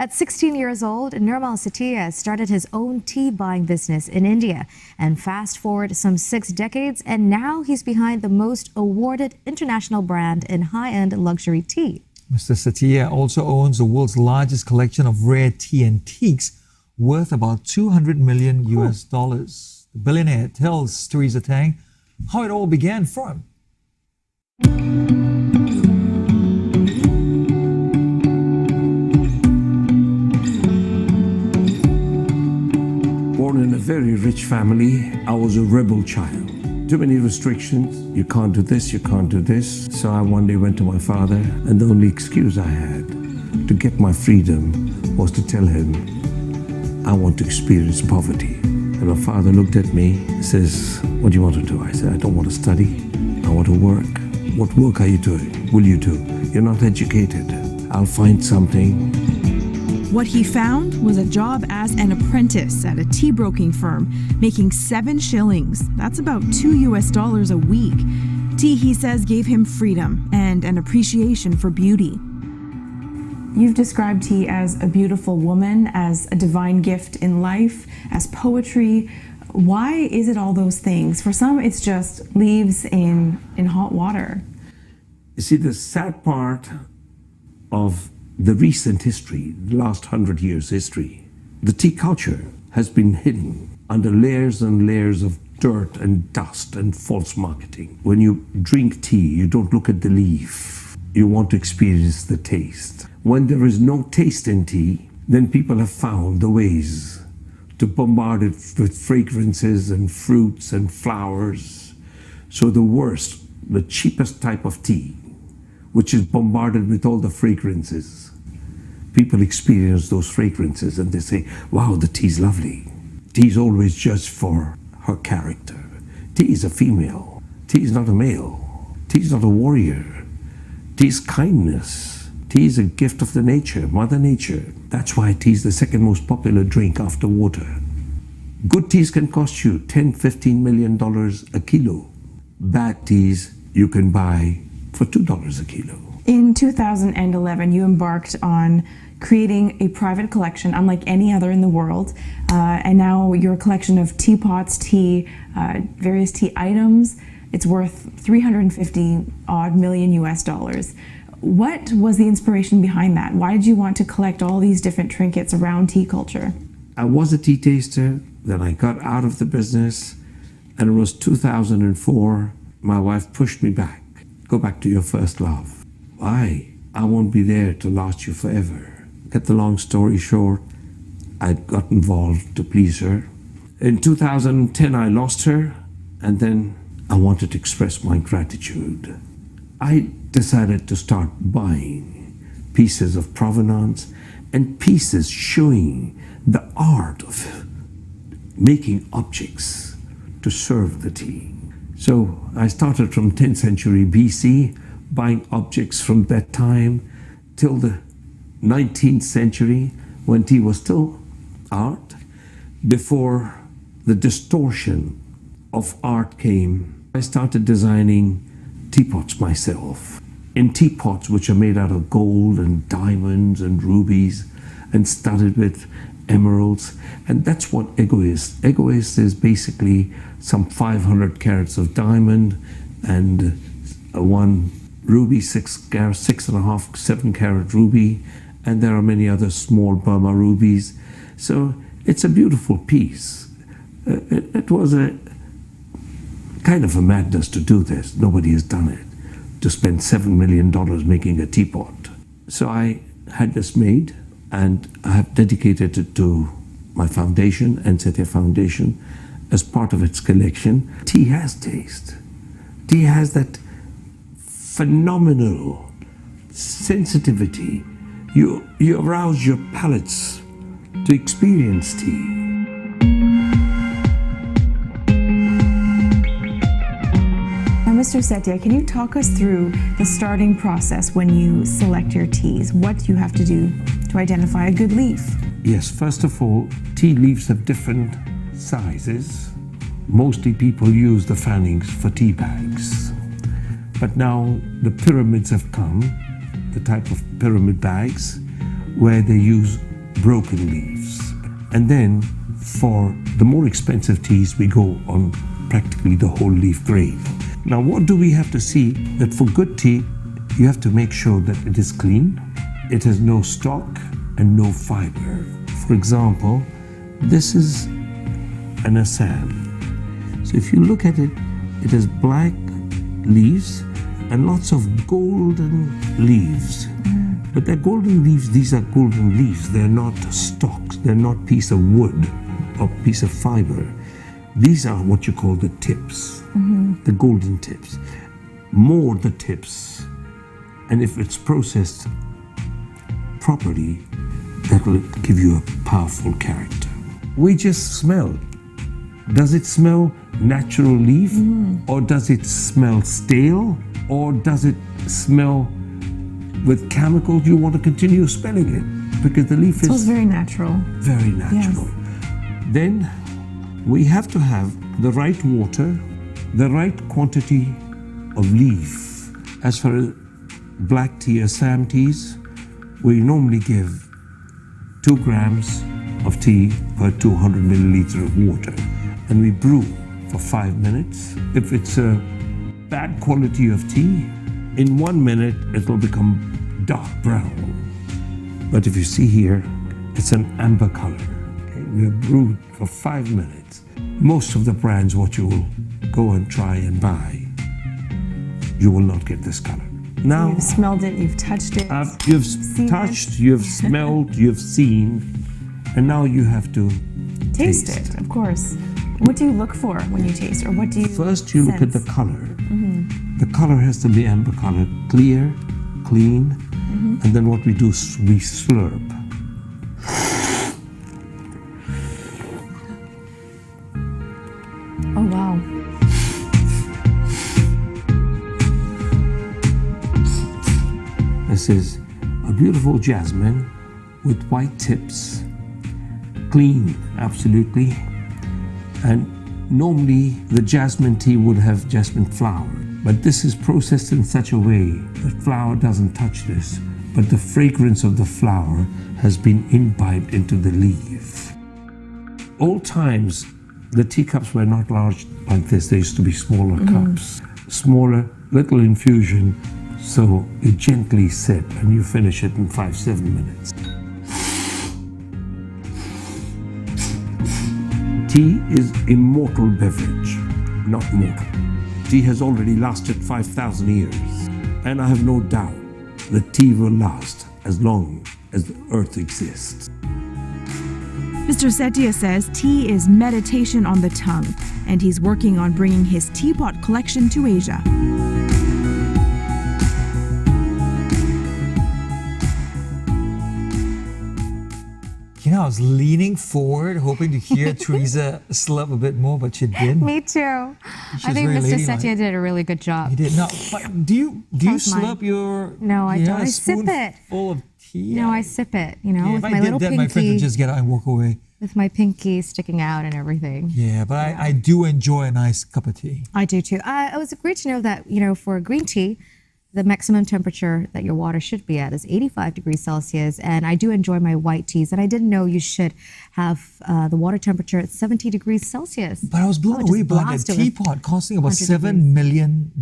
At 16 years old, Nirmal Sethia started his own tea buying business in India. And fast forward some 6 decades, and now he's behind the most awarded international brand in high-end luxury tea. Mr. Sethia also owns the world's largest collection of rare tea antiques worth about 200 million US dollars. The billionaire tells Teresa Tang how it all began for him. Born in a very rich family, I was a rebel child. Too many restrictions. You can't do this, you can't do this. So I one day went to my father, and the only excuse I had to get my freedom was to tell him, I want to experience poverty. And my father looked at me and says, what do you want to do? I said, I don't want to study. I want to work. What work are you doing? Will you do? You're not educated. I'll find something. What he found was a job as an apprentice at a tea broking firm, making 7 shillings. That's about $2 a week. Tea, he says, gave him freedom and an appreciation for beauty. You've described tea as a beautiful woman, as a divine gift in life, as poetry. Why is it all those things? For some, it's just leaves in hot water. You see, the sad part of the recent history, the last 100 years history, the tea culture has been hidden under layers and layers of dirt and dust and false marketing. When you drink tea, you don't look at the leaf. You want to experience the taste. When there is no taste in tea, then people have found the ways to bombard it with fragrances and fruits and flowers. So the worst, the cheapest type of tea, which is bombarded with all the fragrances, people experience those fragrances and they say, wow, the tea's lovely. Tea is always judged for her character. Tea is a female. Tea is not a male. Tea is not a warrior. Tea is kindness. Tea is a gift of the nature, Mother Nature. That's why tea is the second most popular drink after water. Good teas can cost you $10–15 million a kilo. Bad teas you can buy for $2 a kilo. In 2011, you embarked on creating a private collection unlike any other in the world. And now your collection of teapots, tea, various tea items, it's worth 350 odd million US dollars. What was the inspiration behind that? Why did you want to collect all these different trinkets around tea culture? I was a tea taster, then I got out of the business, and it was 2004. My wife pushed me back. Go back to your first love. Why? I won't be there to last you forever. Get the long story short, I got involved to please her. In 2010, I lost her, and then I wanted to express my gratitude. I decided to start buying pieces of provenance and pieces showing the art of making objects to serve the tea. So I started from 10th century BC, buying objects from that time till the 19th century, when tea was still art. Before the distortion of art came, I started designing teapots myself. In teapots which are made out of gold and diamonds and rubies and studded with emeralds. And that's what egoist. Egoist is basically some 500 carats of diamond and one ruby, 6.5, 7 carat ruby, and there are many other small Burma rubies. So it's a beautiful piece. It was a kind of a madness to do this. Nobody has done it, to spend $7 million making a teapot. So I had this made, and I have dedicated it to my foundation, Sethia Foundation, as part of its collection. Tea has taste. Tea has that phenomenal sensitivity. You arouse your palates to experience tea. Mr. Sethia, can you talk us through the starting process when you select your teas? What you have to do to identify a good leaf? Yes, first of all, tea leaves have different sizes. Mostly people use the fannings for tea bags. But now the pyramids have come, the type of pyramid bags, where they use broken leaves. And then for the more expensive teas, we go on practically the whole leaf grade. Now, what do we have to see? That for good tea, you have to make sure that it is clean, it has no stalk and no fiber. For example, this is an Assam. So if you look at it, it has black leaves and lots of golden leaves. But they're golden leaves, these are golden leaves. They're not stalks, they're not piece of wood or piece of fiber. These are what you call the tips, the golden tips. More the tips. And if it's processed properly, that will give you a powerful character. We just smell. Does it smell natural leaf? Or does it smell stale? Or does it smell with chemicals? You want to continue smelling it because the leaf Smells is very natural. very natural. Then we have to have the right water, the right quantity of leaf. As far as black tea, Assam teas, we normally give 2 grams of tea per 200 milliliter of water. And we brew for 5 minutes. If it's a bad quality of tea, in 1 minute it will become dark brown. But if you see here, it's an amber color. Okay? We have brewed for 5 minutes. Most of the brands, what you will go and try and buy, you will not get this color. Now, You've smelled it, you've touched it. you've seen touched, you've smelled, you've seen, and now you have to Taste it, of course. What do you look for when you taste, or what do you First, you look at the sense? color. The color has to be amber color, clear, clean, and then what we do is we slurp. Oh, wow. This is a beautiful jasmine with white tips, clean, absolutely. And normally the jasmine tea would have jasmine flower, but this is processed in such a way that flower doesn't touch this, but the fragrance of the flower has been imbibed into the leaf. Old times, the teacups were not large like this. They used to be smaller cups, smaller, little infusion, so you gently sip and you finish it in 5-7 minutes. Tea is immortal beverage, not mortal. Tea has already lasted 5,000 years, and I have no doubt that tea will last as long as the earth exists. Mr. Sethia says tea is meditation on the tongue, and he's working on bringing his teapot collection to Asia. You know, I was leaning forward, hoping to hear Teresa slurp a bit more, but she didn't. Me too. I think very Mr. ladylike. Sethia did a really good job. He did. No, but do you How's mine? slurp your? No, I you don't. have a I sip spoon it. Full of tea. No, I sip it, Yeah, with if my I little did that, my friends would pinky, just get out and walk away. with my pinky sticking out and everything. Yeah, but I do enjoy a nice cup of tea. I do too. It was great to know that, for green tea, the maximum temperature that your water should be at is 85 degrees Celsius. And I do enjoy my white teas. And I didn't know you should have the water temperature at 70 degrees Celsius. But I was blown just away by the blast it with teapot costing about 100 $7 million.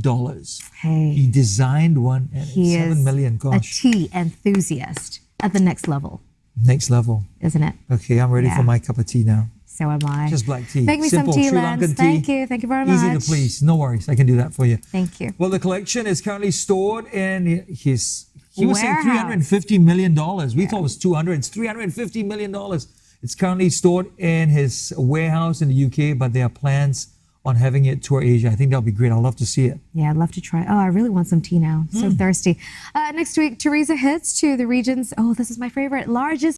Hey. He designed one and He it's is $7 million. a Gosh, tea enthusiast at the next level, next level. isn't it? Okay, I'm ready Yeah. for my cup of tea now. So am I. Just black tea. Make me Simple some tea, Sri Lance. Lankan tea. Thank you. Thank you very much. Easy to please. No worries. I can do that for you. Thank you. Well, the collection is currently stored in his. He was saying Warehouse. $350 million. We thought it was 200. It's $350 million. It's currently stored in his warehouse in the UK, but there are plans on having it tour Asia. I think that'll be great. I'd love to see it. Yeah, I'd love to try. Oh, I really want some tea now. So thirsty. Next week, Teresa heads to the region's, this is my favorite, largest